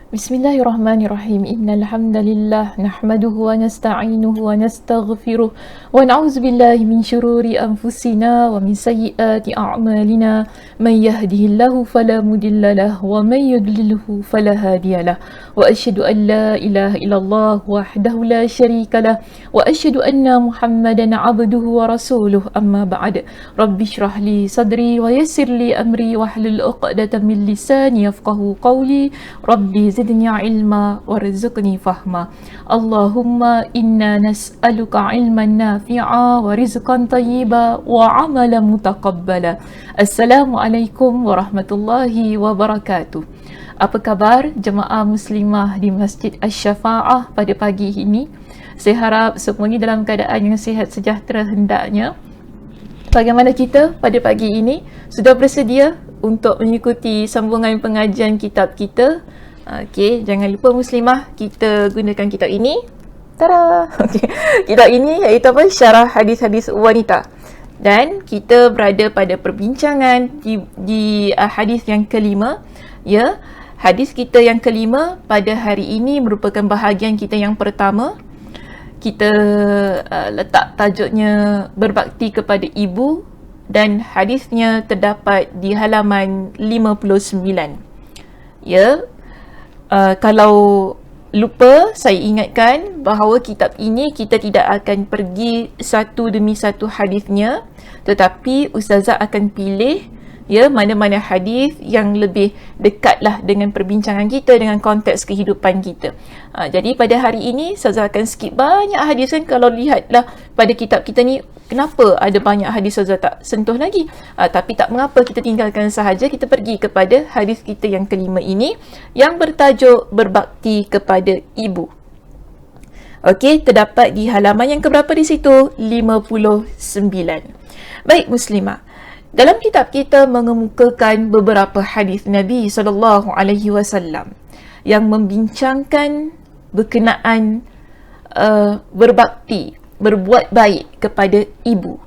Bismillahirrahmanirrahim. Innal hamdalillah nahmaduhu wa nasta'inuhu wa nastaghfiruh wa na'udzu billahi min shururi anfusina wa min sayyiati a'malina. Man yahdihillahu fala mudilla lahu wa man yudlilhu fala hadiyalah. Wa asyhadu an la ilaha illallah wahdahu la syarika lah wa asyhadu anna Muhammadan 'abduhu wa rasuluh. Amma ba'd. Rabbi shrah li sadri wa yassir li amri wahlul 'uqdatam min lisani yafqahu qawli. Rabbi zidni ilma warzuqni fahma. Allahumma inna nas'aluka ilman nafi'a wa rizqan tayyiba wa amalan mutaqabbala. Assalamualaikum warahmatullahi wabarakatuh. Apa khabar jemaah muslimah di Masjid Asy-Syafa'ah pada pagi ini? Saya harap semuanya dalam keadaan yang sihat sejahtera hendaknya. Bagaimana kita pada pagi ini? Sudah bersedia untuk mengikuti sambungan pengajian kitab kita? Okey, jangan lupa muslimah, kita gunakan kitab ini. Tada! Okey, kitab ini iaitu apa? Syarah hadis-hadis wanita. Dan kita berada pada perbincangan di hadis yang kelima. Ya, hadis kita yang kelima pada hari ini merupakan bahagian kita yang pertama. Kita letak tajuknya berbakti kepada ibu dan hadisnya terdapat di halaman 59. Ya, kalau lupa, saya ingatkan bahawa kitab ini kita tidak akan pergi satu demi satu hadisnya, tetapi Ustazah akan pilih mana-mana hadis yang lebih dekatlah dengan perbincangan kita, dengan konteks kehidupan kita. Jadi pada hari ini Ustazah akan skip banyak hadis kan. Kalau lihatlah pada kitab kita ni, kenapa ada banyak hadis Ustazah tak sentuh lagi? Tapi tak mengapa, kita tinggalkan sahaja. Kita pergi kepada hadis kita yang kelima ini yang bertajuk berbakti kepada ibu. Okey, terdapat di halaman yang keberapa di situ? 59. Baik muslimah, dalam kitab kita mengemukakan beberapa hadis Nabi SAW yang membincangkan berkenaan berbakti, berbuat baik kepada ibu.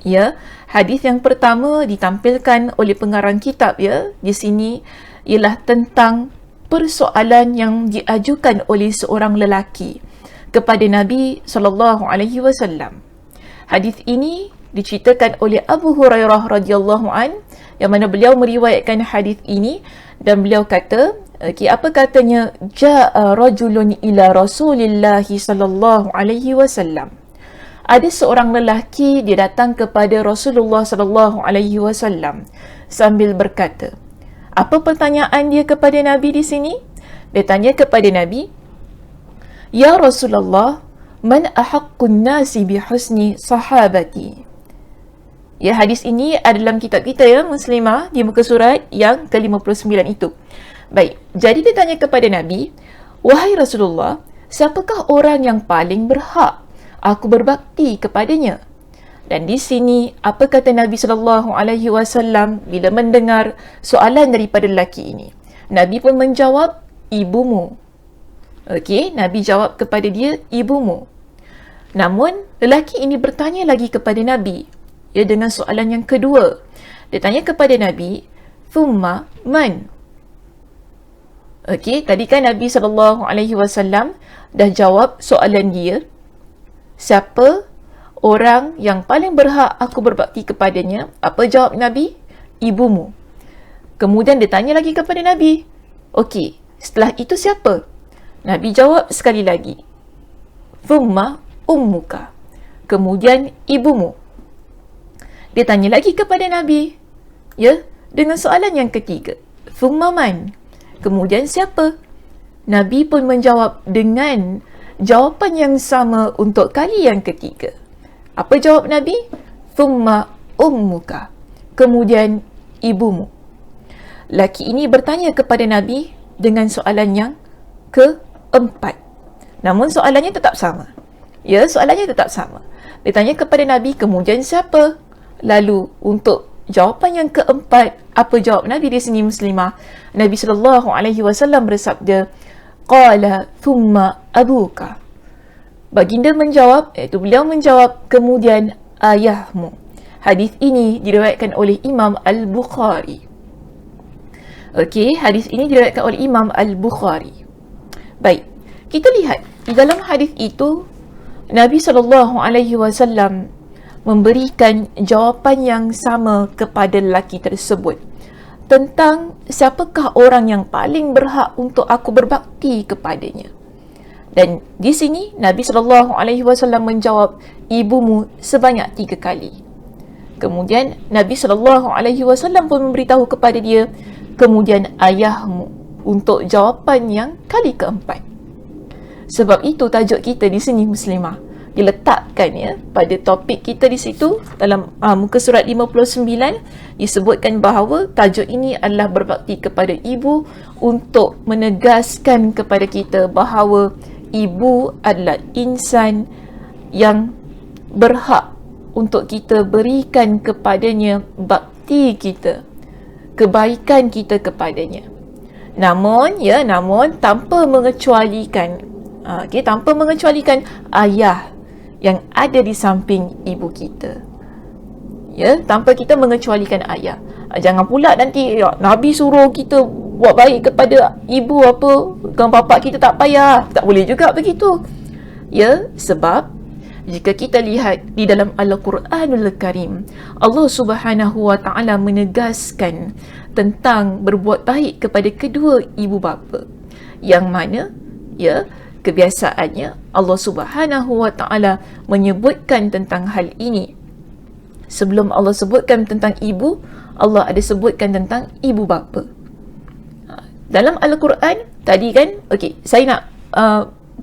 Ya, hadis yang pertama ditampilkan oleh pengarang kitab di sini ialah tentang persoalan yang diajukan oleh seorang lelaki kepada Nabi SAW. Hadis ini diceritakan oleh Abu Hurairah radhiyallahu an, yang mana beliau meriwayatkan hadis ini dan beliau kata, apa katanya? Ja'a rajulun ila Rasulillah sallallahu alaihi wasallam. Ada seorang lelaki dia datang kepada Rasulullah sallallahu alaihi wasallam sambil berkata. Apa pertanyaan dia kepada Nabi di sini? Dia tanya kepada Nabi, "Ya Rasulullah, man ahaqqun nasi bi husni sahabati?" Ya, hadis ini ada dalam kitab kita muslimah, di muka surat yang ke-59 itu. Baik, jadi dia tanya kepada Nabi, "Wahai Rasulullah, siapakah orang yang paling berhak aku berbakti kepadanya?" Dan di sini apa kata Nabi SAW bila mendengar soalan daripada lelaki ini? Nabi pun menjawab, "Ibumu." Okey, Nabi jawab kepada dia, "Ibumu." Namun lelaki ini bertanya lagi kepada Nabi dengan soalan yang kedua. Dia tanya kepada Nabi, "Thumma man?" Okey, tadi kan Nabi SAW dah jawab soalan dia, siapa orang yang paling berhak aku berbakti kepadanya? Apa jawab Nabi? Ibumu. Kemudian dia tanya lagi kepada Nabi, okey, setelah itu siapa? Nabi jawab sekali lagi, "Thumma ummuka." Kemudian ibumu. Dia tanya lagi kepada Nabi, dengan soalan yang ketiga, "Thumma man?" Kemudian siapa? Nabi pun menjawab dengan jawapan yang sama untuk kali yang ketiga. Apa jawab Nabi? "Thumma ummuka." Kemudian ibumu. Laki ini bertanya kepada Nabi dengan soalan yang keempat. Namun soalannya tetap sama. Soalannya tetap sama. Dia tanya kepada Nabi, kemudian siapa? Lalu untuk jawapan yang keempat, apa jawab Nabi di sini muslimah? Nabi SAW bersabda, "Qala thumma abuka." Baginda menjawab, iaitu beliau menjawab, kemudian ayahmu. Hadis ini diriwayatkan oleh Imam Al-Bukhari. Okey, hadis ini diriwayatkan oleh Imam Al-Bukhari. Baik, kita lihat di dalam hadis itu Nabi SAW memberikan jawapan yang sama kepada lelaki tersebut tentang siapakah orang yang paling berhak untuk aku berbakti kepadanya. Dan di sini Nabi SAW menjawab, ibumu sebanyak 3 kali. Kemudian Nabi SAW pun memberitahu kepada dia, kemudian ayahmu, untuk jawapan yang kali keempat. Sebab itu tajuk kita di sini Muslimah diletakkan pada topik kita di situ dalam muka surat 59 disebutkan bahawa tajuk ini adalah berbakti kepada ibu untuk menegaskan kepada kita bahawa ibu adalah insan yang berhak untuk kita berikan kepadanya bakti kita, kebaikan kita kepadanya. Namun tanpa mengecualikan tanpa mengecualikan ayah yang ada di samping ibu kita. Tanpa kita mengecualikan ayah. Jangan pula nanti Nabi suruh kita buat baik kepada ibu apa, dengan bapa kita tak payah. Tak boleh juga begitu. Sebab jika kita lihat di dalam Al-Quranul Karim, Allah Subhanahu wa Ta'ala menegaskan tentang berbuat baik kepada kedua ibu bapa, yang mana kebiasaannya Allah Subhanahu wa Ta'ala menyebutkan tentang hal ini. Sebelum Allah sebutkan tentang ibu, Allah ada sebutkan tentang ibu bapa. Dalam Al-Quran tadi kan, okey, saya nak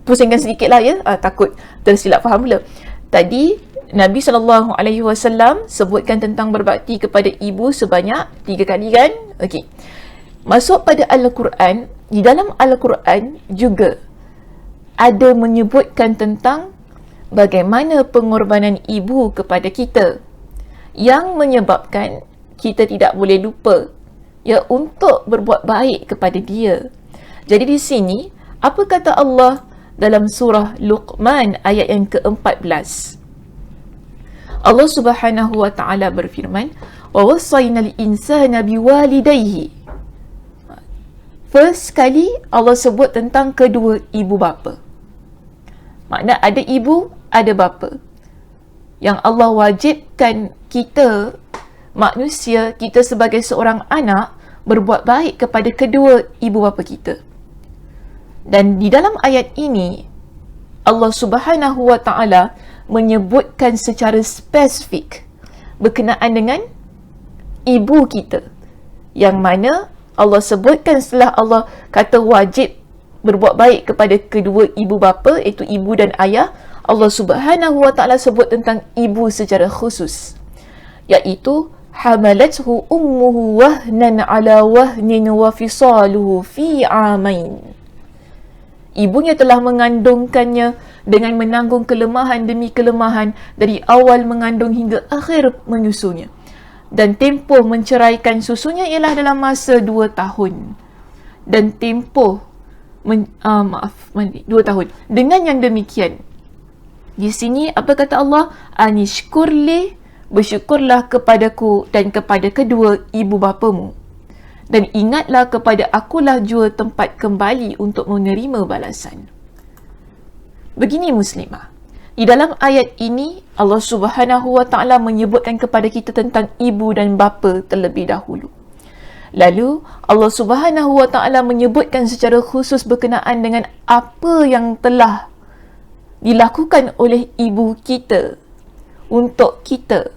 pusingkan sedikit lah takut tersilap faham pula. Tadi Nabi SAW sebutkan tentang berbakti kepada ibu sebanyak 3 kali kan. Okey, masuk pada Al-Quran, di dalam Al-Quran juga ada menyebutkan tentang bagaimana pengorbanan ibu kepada kita yang menyebabkan kita tidak boleh lupa untuk berbuat baik kepada dia. Jadi di sini apa kata Allah dalam surah Luqman ayat yang ke-14? Allah Subhanahu wa Ta'ala berfirman, wa wassaynal insana biwalidayhi. First kali Allah sebut tentang kedua ibu bapa. Makna ada ibu, ada bapa. Yang Allah wajibkan kita, manusia, kita sebagai seorang anak, berbuat baik kepada kedua ibu bapa kita. Dan di dalam ayat ini Allah Subhanahu wa Ta'ala menyebutkan secara spesifik berkenaan dengan ibu kita, yang mana Allah sebutkan setelah Allah kata wajib berbuat baik kepada kedua ibu bapa, iaitu ibu dan ayah, Allah Subhanahu wa Ta'ala sebut tentang ibu secara khusus, iaitu hamalathu ummuhu wahnan ala wahnin wa fisaluhu fi amain. Ibunya telah mengandungkannya dengan menanggung kelemahan demi kelemahan dari awal mengandung hingga akhir menyusunya. Dan tempoh menceraikan susunya ialah dalam masa 2 tahun. Dan tempoh 2 tahun. Dengan yang demikian, di sini apa kata Allah? Anishkurli, bersyukurlah kepadaku dan kepada kedua ibu bapamu. Dan ingatlah kepada akulah jua tempat kembali untuk menerima balasan. Begini Muslimah, di dalam ayat ini Allah Subhanahu wa Ta'ala menyebutkan kepada kita tentang ibu dan bapa terlebih dahulu. Lalu Allah Subhanahu wa Ta'ala menyebutkan secara khusus berkenaan dengan apa yang telah dilakukan oleh ibu kita untuk kita,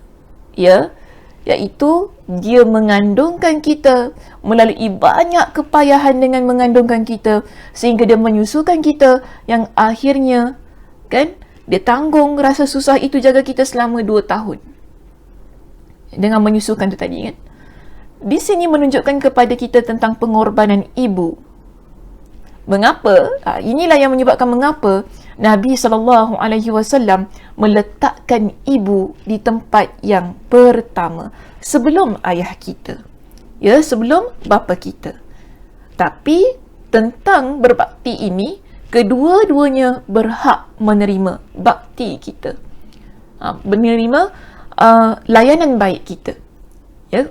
iaitu dia mengandungkan kita, melalui banyak kepayahan dengan mengandungkan kita, sehingga dia menyusukan kita, yang akhirnya kan dia tanggung rasa susah itu, jaga kita selama 2 tahun dengan menyusukan itu tadi kan. Di sini menunjukkan kepada kita tentang pengorbanan ibu. Mengapa? Inilah yang menyebabkan mengapa Nabi SAW meletakkan ibu di tempat yang pertama sebelum ayah kita, sebelum bapa kita. Tapi tentang berbakti ini, kedua-duanya berhak menerima bakti kita, menerima layanan baik kita,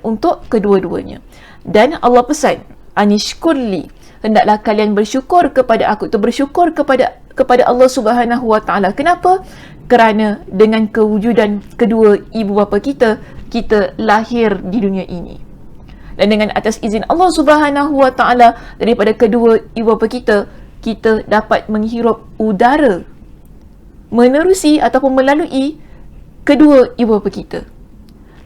untuk kedua-duanya. Dan Allah pesan anishkurli, hendaklah kalian bersyukur kepada aku, tu bersyukur kepada Allah Subhanahu wa taala. Kenapa? Kerana dengan kewujudan kedua ibu bapa kita, kita lahir di dunia ini. Dan dengan atas izin Allah Subhanahu wa taala, daripada kedua ibu bapa kita, kita dapat menghirup udara menerusi ataupun melalui kedua ibu bapa kita.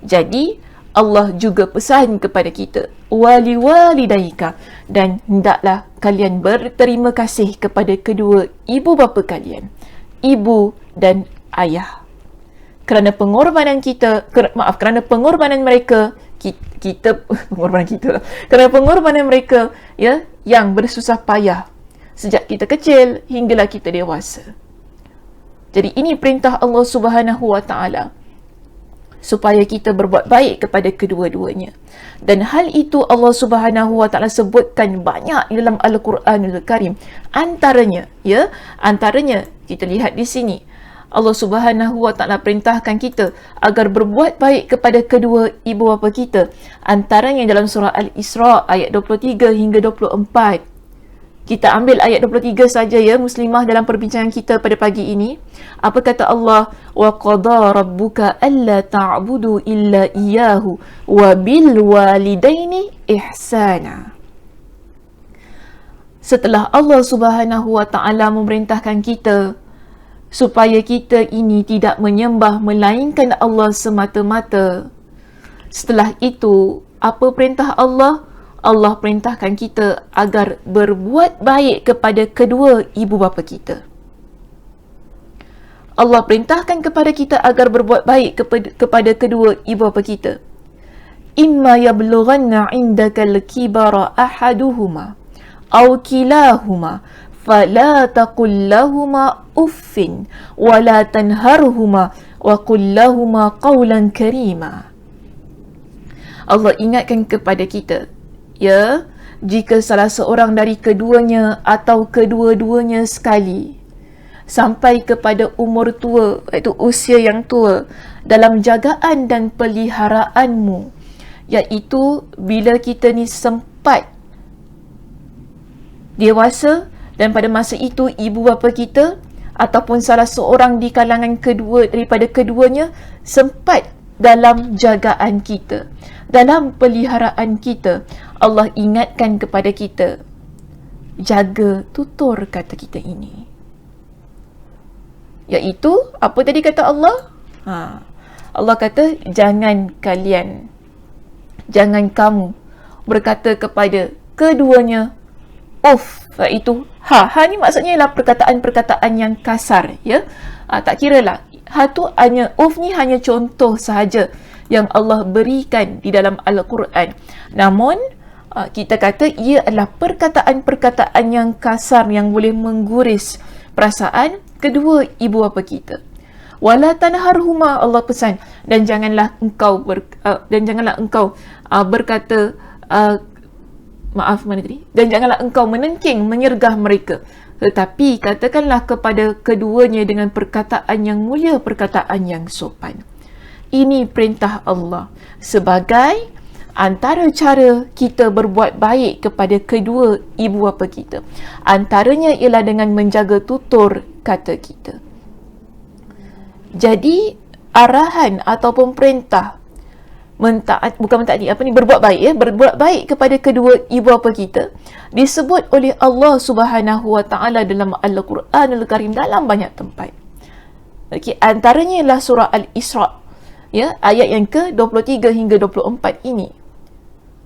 Jadi Allah juga pesan kepada kita, wali walidaika, dan hendaklah kalian berterima kasih kepada kedua ibu bapa kalian, ibu dan ayah. Kerana pengorbanan kerana pengorbanan mereka, kerana pengorbanan mereka, ya, yang bersusah payah sejak kita kecil hinggalah kita dewasa. Jadi ini perintah Allah Subhanahu wa taala, supaya kita berbuat baik kepada kedua-duanya. Dan hal itu Allah Subhanahu wa taala sebutkan banyak di dalam Al-Quranul Karim. Antaranya kita lihat di sini, Allah Subhanahu wa taala perintahkan kita agar berbuat baik kepada kedua ibu bapa kita. Antaranya dalam surah Al-Isra ayat 23 hingga 24. Kita ambil ayat 23 saja ya muslimah dalam perbincangan kita pada pagi ini. Apa kata Allah? Wa qada rabbuka alla ta'budu illa iyyahu wa bil walidaini ihsana. Setelah Allah Subhanahu wa taala memerintahkan kita supaya kita ini tidak menyembah melainkan Allah semata-mata, setelah itu apa perintah Allah? Allah perintahkan kita agar berbuat baik kepada kedua ibu bapa kita. Allah perintahkan kepada kita agar berbuat baik kepada kedua ibu bapa kita. Imma yablughanna 'indaka al-kibara ahaduhuma aw kilahuma fala taqul lahumā uffin wa la tanharhumā wa qul lahumā qawlan karīmā. Allah ingatkan kepada kita, ya, jika salah seorang dari keduanya atau kedua-duanya sekali sampai kepada umur tua, iaitu usia yang tua, dalam jagaan dan peliharaanmu, iaitu bila kita ni sempat dewasa dan pada masa itu ibu bapa kita ataupun salah seorang di kalangan kedua daripada keduanya sempat dalam jagaan kita, dalam peliharaan kita, Allah ingatkan kepada kita, jaga tutur kata kita ini. Iaitu, apa tadi kata Allah? Allah kata, jangan kamu berkata kepada keduanya, iaitu ni maksudnya ialah perkataan-perkataan yang kasar, ya. Tak kira lah, ni hanya contoh sahaja yang Allah berikan di dalam Al-Quran. Namun kita kata ia adalah perkataan-perkataan yang kasar yang boleh mengguris perasaan kedua ibu bapa kita. Wala tanharhuma, Allah pesan, dan janganlah engkau berkata dan janganlah engkau menengking, menyergah mereka, tetapi katakanlah kepada keduanya dengan perkataan yang mulia, perkataan yang sopan. Ini perintah Allah sebagai antara cara kita berbuat baik kepada kedua ibu bapa kita. Antaranya ialah dengan menjaga tutur kata kita. Jadi arahan ataupun perintah berbuat baik, ya, berbuat baik kepada kedua ibu bapa kita disebut oleh Allah Subhanahu wa taala dalam Al-Quranul Karim dalam banyak tempat. Okey, antaranya ialah surah Al-Isra, ya, ayat yang ke-23 hingga 24 ini.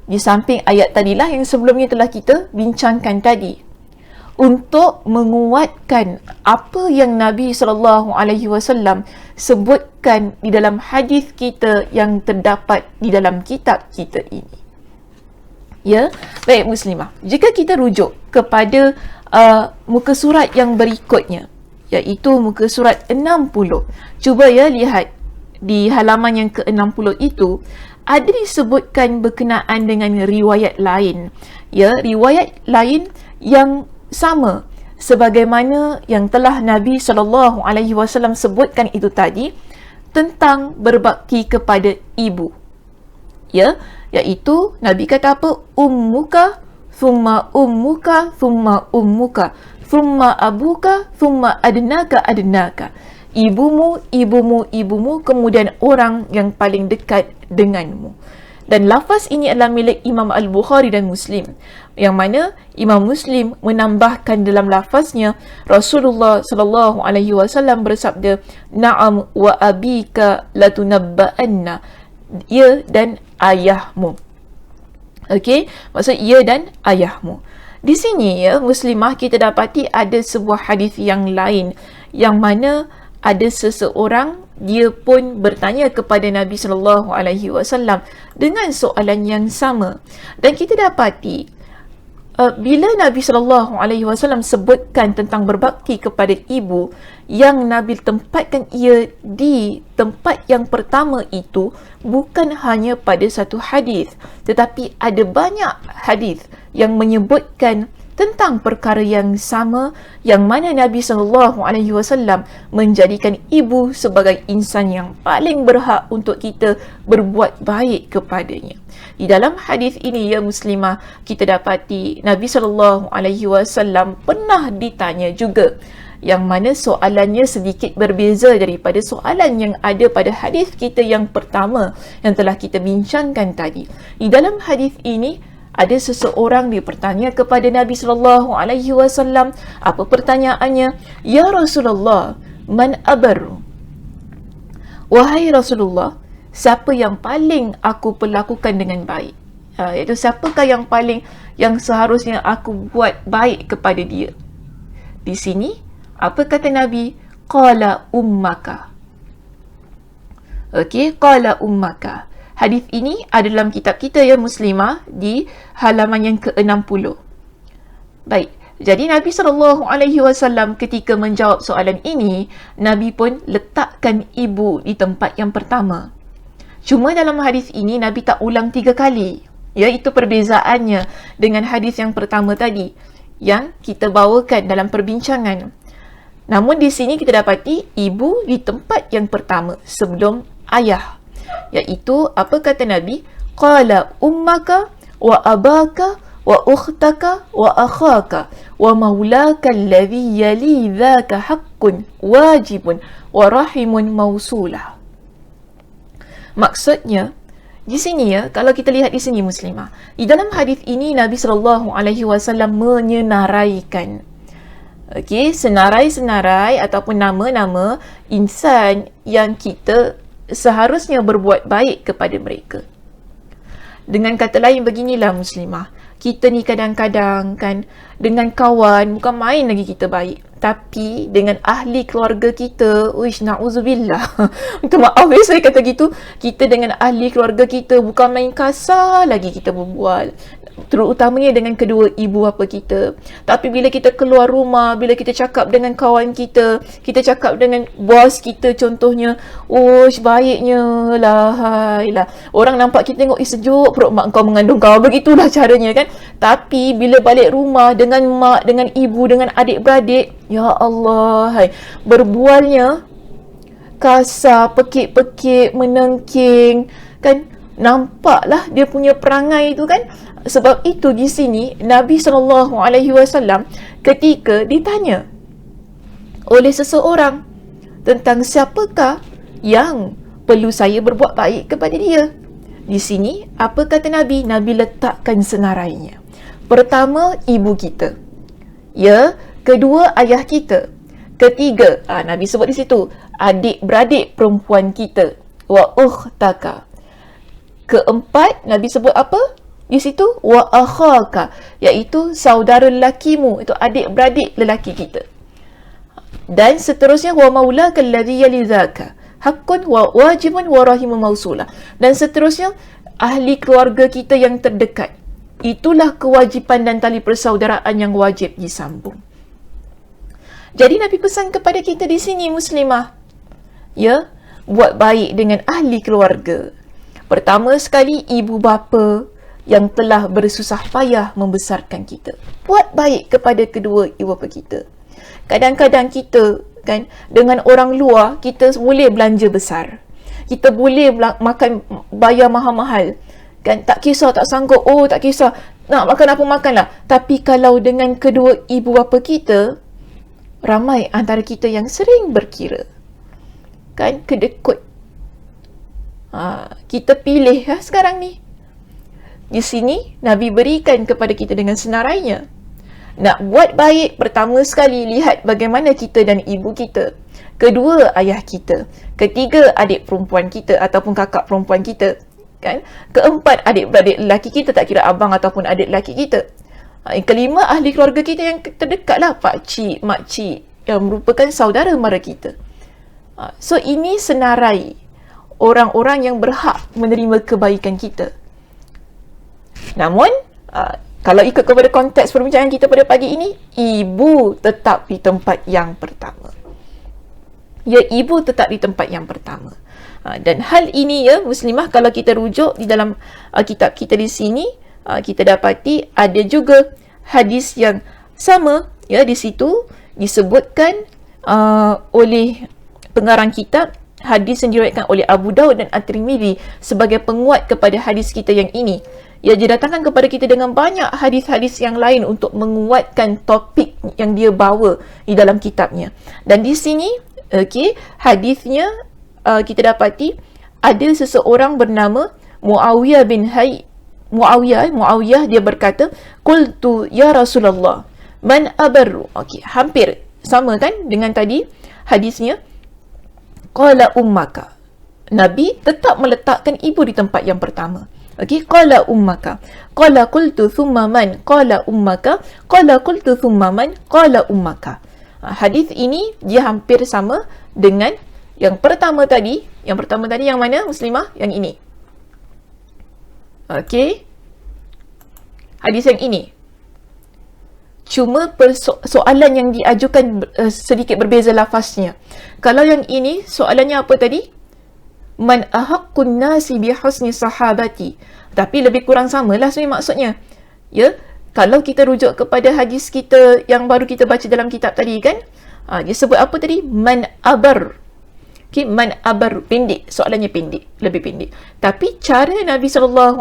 Di samping ayat tadilah yang sebelumnya telah kita bincangkan tadi, untuk menguatkan apa yang Nabi SAW sebutkan di dalam hadis kita yang terdapat di dalam kitab kita ini. Ya, baik muslimah, jika kita rujuk kepada muka surat yang berikutnya, iaitu muka surat 60, cuba ya lihat di halaman yang ke-60 itu ada disebutkan berkenaan dengan riwayat lain, ya, riwayat lain yang sama sebagaimana yang telah Nabi SAW sebutkan itu tadi tentang berbakti kepada ibu, ya, iaitu Nabi kata apa? Ummuka thumma ummuka, thumma ummuka, thumma abuka, thumma adnaka adnaka. Ibumu, ibumu, ibumu, kemudian orang yang paling dekat denganmu. Dan lafaz ini adalah milik Imam Al-Bukhari dan Muslim, yang mana Imam Muslim menambahkan dalam lafaznya, Rasulullah sallallahu alaihi wasallam bersabda, "Na'am wa abika latunabba'anna." Ya dan ayahmu. Okey, maksud ya dan ayahmu. Di sini ya muslimah, kita dapati ada sebuah hadis yang lain yang mana ada seseorang, dia pun bertanya kepada Nabi sallallahu alaihi wasallam dengan soalan yang sama. Dan kita dapati bila Nabi sallallahu alaihi wasallam sebutkan tentang berbakti kepada ibu, yang Nabi tempatkan ia di tempat yang pertama itu bukan hanya pada satu hadis, tetapi ada banyak hadis yang menyebutkan tentang perkara yang sama, yang mana Nabi SAW menjadikan ibu sebagai insan yang paling berhak untuk kita berbuat baik kepadanya. Di dalam hadis ini ya muslimah, kita dapati Nabi SAW pernah ditanya juga, yang mana soalannya sedikit berbeza daripada soalan yang ada pada hadis kita yang pertama yang telah kita bincangkan tadi. Di dalam hadis ini ada seseorang dia bertanya kepada Nabi sallallahu alaihi wasallam. Apa pertanyaannya? Ya Rasulullah, man abaru? Wahai Rasulullah, siapa yang paling aku perlakukan dengan baik? Iaitu siapakah yang seharusnya aku buat baik kepada dia? Di sini apa kata Nabi? Qala ummaka. Okey, qala ummaka. Hadis ini ada dalam kitab kita ya muslimah, di halaman yang ke-60. Baik, jadi Nabi SAW ketika menjawab soalan ini, Nabi pun letakkan ibu di tempat yang pertama. Cuma dalam hadis ini Nabi tak ulang 3 kali. Ya, itu perbezaannya dengan hadis yang pertama tadi yang kita bawakan dalam perbincangan. Namun di sini kita dapati ibu di tempat yang pertama sebelum ayah. Iaitu apa kata Nabi? Qala ummaka wa abaka wa ukhtaka wa akhaka wa maulaka alladhi yali dhaka haqqun wajibun wa rahimun mausulah. Maksudnya di sini ya, kalau kita lihat di sini muslimah, di dalam hadis ini Nabi SAW menyenaraikan, okey, senarai-senarai ataupun nama-nama insan yang kita seharusnya berbuat baik kepada mereka. Dengan kata lain beginilah muslimah, kita ni kadang-kadang kan dengan kawan bukan main lagi kita baik, tapi dengan ahli keluarga kita, uish, na'udzubillah. Minta maaf ya saya kata gitu, kita dengan ahli keluarga kita bukan main kasar lagi kita berbual, terutamanya dengan kedua ibu bapa kita. Tapi bila kita keluar rumah, bila kita cakap dengan kawan kita, kita cakap dengan bos kita contohnya, uish, baiknya lah, hai lah. Orang nampak kita tengok, sejuk perut mak kau mengandung kau, begitulah caranya kan. Tapi bila balik rumah dengan mak, dengan ibu, dengan adik-beradik, ya Allah, hai, berbualnya kasar, pekik-pekik, menengking kan, nampaklah dia punya perangai itu kan. Sebab itu di sini Nabi SAW ketika ditanya oleh seseorang tentang siapakah yang perlu saya berbuat baik kepada dia, di sini apa kata Nabi? Nabi letakkan senarainya. Pertama, ibu kita. Ya, kedua, ayah kita. Ketiga, Nabi sebut di situ, adik-beradik perempuan kita. Wa ukhtaka. Keempat, Nabi sebut apa? Di situ, wa akhaka, iaitu saudara lelakimu, itu adik-beradik lelaki kita. Dan seterusnya, wa maulaka alladhi yalidhaka haqqun wa wajibun wa rahimun mausulah. Dan seterusnya, ahli keluarga kita yang terdekat. Itulah kewajipan dan tali persaudaraan yang wajib disambung. Jadi Nabi pesan kepada kita di sini muslimah, ya, buat baik dengan ahli keluarga. Pertama sekali, ibu bapa yang telah bersusah payah membesarkan kita. Buat baik kepada kedua ibu bapa kita. Kadang-kadang kita kan dengan orang luar, kita boleh belanja besar, kita boleh makan, bayar mahal-mahal kan, tak kisah, tak sanggup, tak kisah, Nak makan apa makanlah. Tapi kalau dengan kedua ibu bapa kita, ramai antara kita yang sering berkira. Kan, kedekut. Kita pilih sekarang ni. Di sini, Nabi berikan kepada kita dengan senarainya. Nak buat baik, pertama sekali lihat bagaimana kita dan ibu kita. Kedua, ayah kita. Ketiga, adik perempuan kita ataupun kakak perempuan kita. Kan? Keempat, adik-beradik lelaki kita, tak kira abang ataupun adik lelaki kita. Yang kelima, ahli keluarga kita yang terdekat lah, pakcik, makcik, yang merupakan saudara mara kita. So, ini senarai orang-orang yang berhak menerima kebaikan kita. Namun, kalau ikut kepada konteks perbincangan kita pada pagi ini, ibu tetap di tempat yang pertama. Ya, ibu tetap di tempat yang pertama. Dan hal ini ya, muslimah, kalau kita rujuk di dalam kitab kita di sini, kita dapati ada juga hadis yang sama, ya, di situ disebutkan oleh pengarang kitab, hadis yang diriwayatkan oleh Abu Daud dan At-Tirmidzi sebagai penguat kepada hadis kita yang ini. Ia didatangkan kepada kita dengan banyak hadis-hadis yang lain untuk menguatkan topik yang dia bawa di dalam kitabnya. Dan di sini, hadisnya kita dapati ada seseorang bernama Muawiyah bin Muawiyah dia berkata, "Qultu ya Rasulullah, man abarru?" Hampir sama kan dengan tadi hadisnya. Qala ummaka. Nabi tetap meletakkan ibu di tempat yang pertama. Qala ummaka. Qala qultu thumma man? Qala ummaka. Qala qultu thumma man? Qala ummaka. Hadis ini dia hampir sama dengan yang pertama tadi. Yang pertama tadi yang mana, muslimah? Yang ini. Hadis yang ini. Cuma soalan yang diajukan sedikit berbeza lafaznya. Kalau yang ini, soalannya apa tadi? Man ahaqqun nasi bihusni sahabati. Tapi lebih kurang samalah sebenarnya maksudnya. Ya, kalau kita rujuk kepada hadis kita yang baru kita baca dalam kitab tadi kan, dia sebut apa tadi? Man abar. Man abar, pendek, soalannya pendek, lebih pendek. Tapi cara Nabi SAW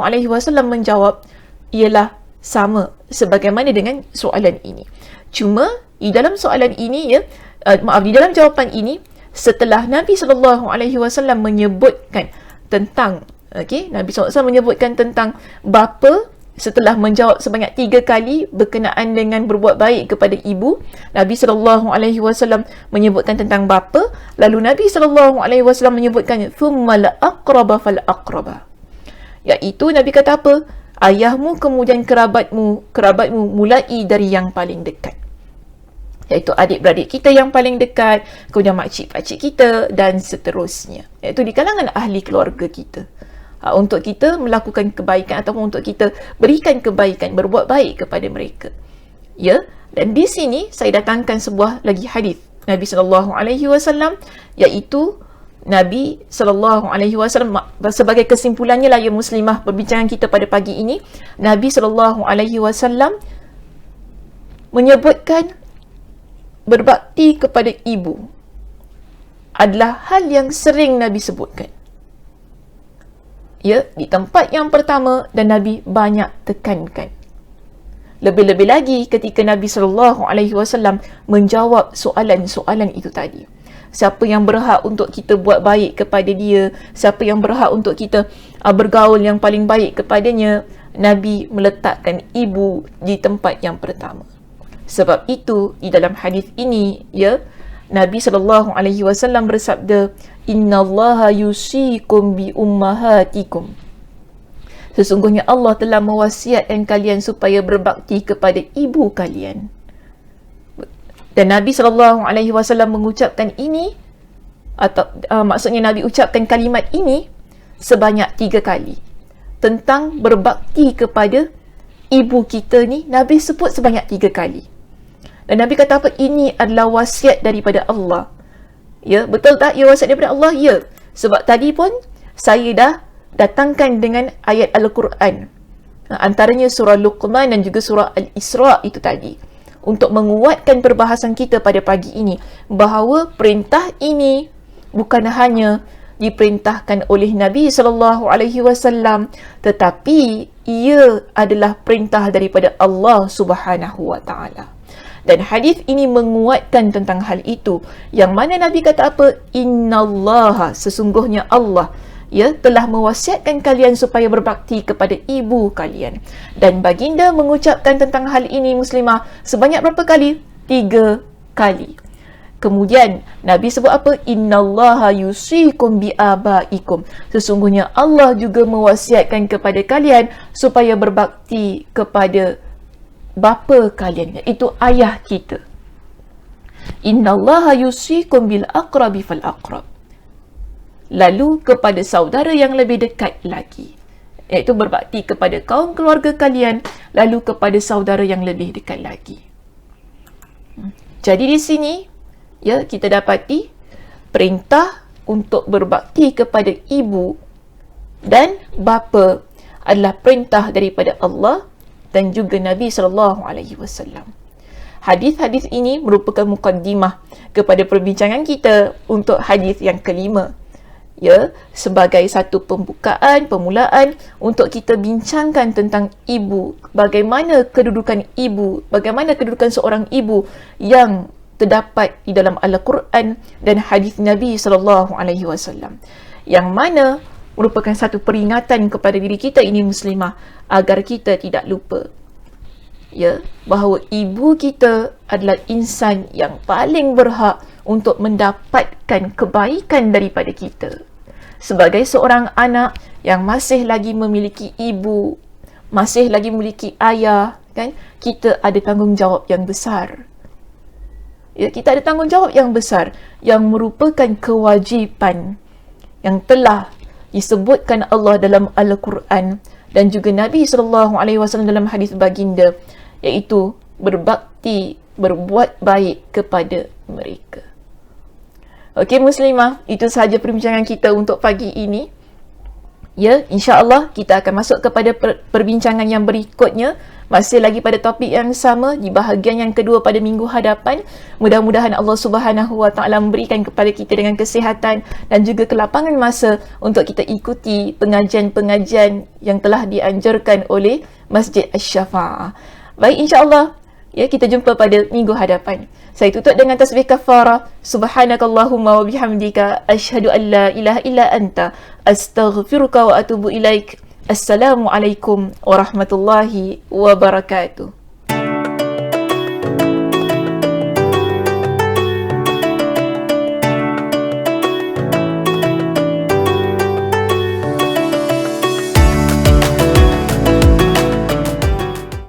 menjawab ialah sama sebagaimana dengan soalan ini. Cuma di dalam soalan ini di dalam jawapan ini, setelah Nabi SAW menyebutkan tentang Nabi SAW menyebutkan tentang bapa, setelah menjawab sebanyak 3 kali berkenaan dengan berbuat baik kepada ibu, Nabi SAW menyebutkan tentang bapa, lalu Nabi SAW menyebutkan thummal aqraba fal aqraba, iaitu Nabi kata apa? Ayahmu, kemudian kerabatmu mulai dari yang paling dekat, iaitu adik-beradik kita yang paling dekat, kemudian makcik-pakcik kita dan seterusnya, iaitu di kalangan ahli keluarga kita, untuk kita melakukan kebaikan ataupun untuk kita berikan kebaikan, berbuat baik kepada mereka. Ya, dan di sini saya datangkan sebuah lagi hadis Nabi SAW, iaitu Nabi SAW, sebagai kesimpulannya lah ya muslimah perbincangan kita pada pagi ini, Nabi SAW menyebutkan berbakti kepada ibu adalah hal yang sering Nabi sebutkan. Ya, di tempat yang pertama, dan Nabi banyak tekankan. Lebih-lebih lagi ketika Nabi SAW menjawab soalan-soalan itu tadi. Siapa yang berhak untuk kita buat baik kepada dia? Siapa yang berhak untuk kita bergaul yang paling baik kepadanya? Nabi meletakkan ibu di tempat yang pertama. Sebab itu di dalam hadis ini, ya, Nabi SAW bersabda, "Innallaha yusikum bi ummahatikum." Sesungguhnya Allah telah mewasiatkan kalian supaya berbakti kepada ibu kalian. Dan Nabi SAW mengucapkan ini, atau maksudnya Nabi ucapkan kalimat ini sebanyak 3 kali. Tentang berbakti kepada ibu kita ni, Nabi sebut sebanyak 3 kali. Dan Nabi kata apa? Ini adalah wasiat daripada Allah. Ya, betul tak? Ya, wasiat daripada Allah? Ya. Sebab tadi pun saya dah datangkan dengan ayat Al-Quran. Antaranya surah Luqman dan juga surah Al-Isra' itu tadi. Untuk menguatkan perbahasan kita pada pagi ini. Bahawa perintah ini bukan hanya diperintahkan oleh Nabi SAW, tetapi ia adalah perintah daripada Allah Subhanahu wa taala. Dan hadis ini menguatkan tentang hal itu, yang mana Nabi kata apa? Innallaha, sesungguhnya Allah, ya, telah mewasiatkan kalian supaya berbakti kepada ibu kalian. Dan baginda mengucapkan tentang hal ini, muslimah, sebanyak berapa kali? 3 kali. Kemudian Nabi sebut apa? Innallaha yusikum biabaikum, sesungguhnya Allah juga mewasiatkan kepada kalian supaya berbakti kepada bapa kalian, iaitu ayah kita. Innallaha yusikum bil aqrabi fal aqrab, lalu kepada saudara yang lebih dekat lagi, iaitu berbakti kepada kaum keluarga kalian, lalu kepada saudara yang lebih dekat lagi. Jadi di sini, ya, kita dapati perintah untuk berbakti kepada ibu dan bapa adalah perintah daripada Allah dan juga Nabi SAW. Hadis-hadis ini merupakan mukaddimah kepada perbincangan kita untuk hadis yang kelima, ya, sebagai satu pembukaan, permulaan untuk kita bincangkan tentang ibu, bagaimana kedudukan ibu, bagaimana kedudukan seorang ibu yang terdapat di dalam Al-Quran dan hadis Nabi SAW, yang mana merupakan satu peringatan kepada diri kita ini, muslimah, agar kita tidak lupa, ya, bahawa ibu kita adalah insan yang paling berhak untuk mendapatkan kebaikan daripada kita. Sebagai seorang anak yang masih lagi memiliki ibu, masih lagi memiliki ayah, kan, kita ada tanggungjawab yang besar. Ya, kita ada tanggungjawab yang besar yang merupakan kewajipan yang telah disebutkan Allah dalam Al-Quran dan juga Nabi SAW dalam hadis baginda, iaitu berbakti, berbuat baik kepada mereka. Okey muslimah, itu sahaja perbincangan kita untuk pagi ini. Ya, insya-Allah kita akan masuk kepada perbincangan yang berikutnya, masih lagi pada topik yang sama di bahagian yang kedua pada minggu hadapan. Mudah-mudahan Allah Subhanahu wa taala memberikan kepada kita dengan kesihatan dan juga kelapangan masa untuk kita ikuti pengajian-pengajian yang telah dianjurkan oleh Masjid Asy-Syafa'ah. Baik, insya-Allah, ya, kita jumpa pada minggu hadapan. Saya tutup dengan tasbih kafarah. Subhanakallahumma wa bihamdika asyhadu an la ilaha illa anta astaghfiruka wa atubu ilaik. Assalamualaikum warahmatullahi wabarakatuh.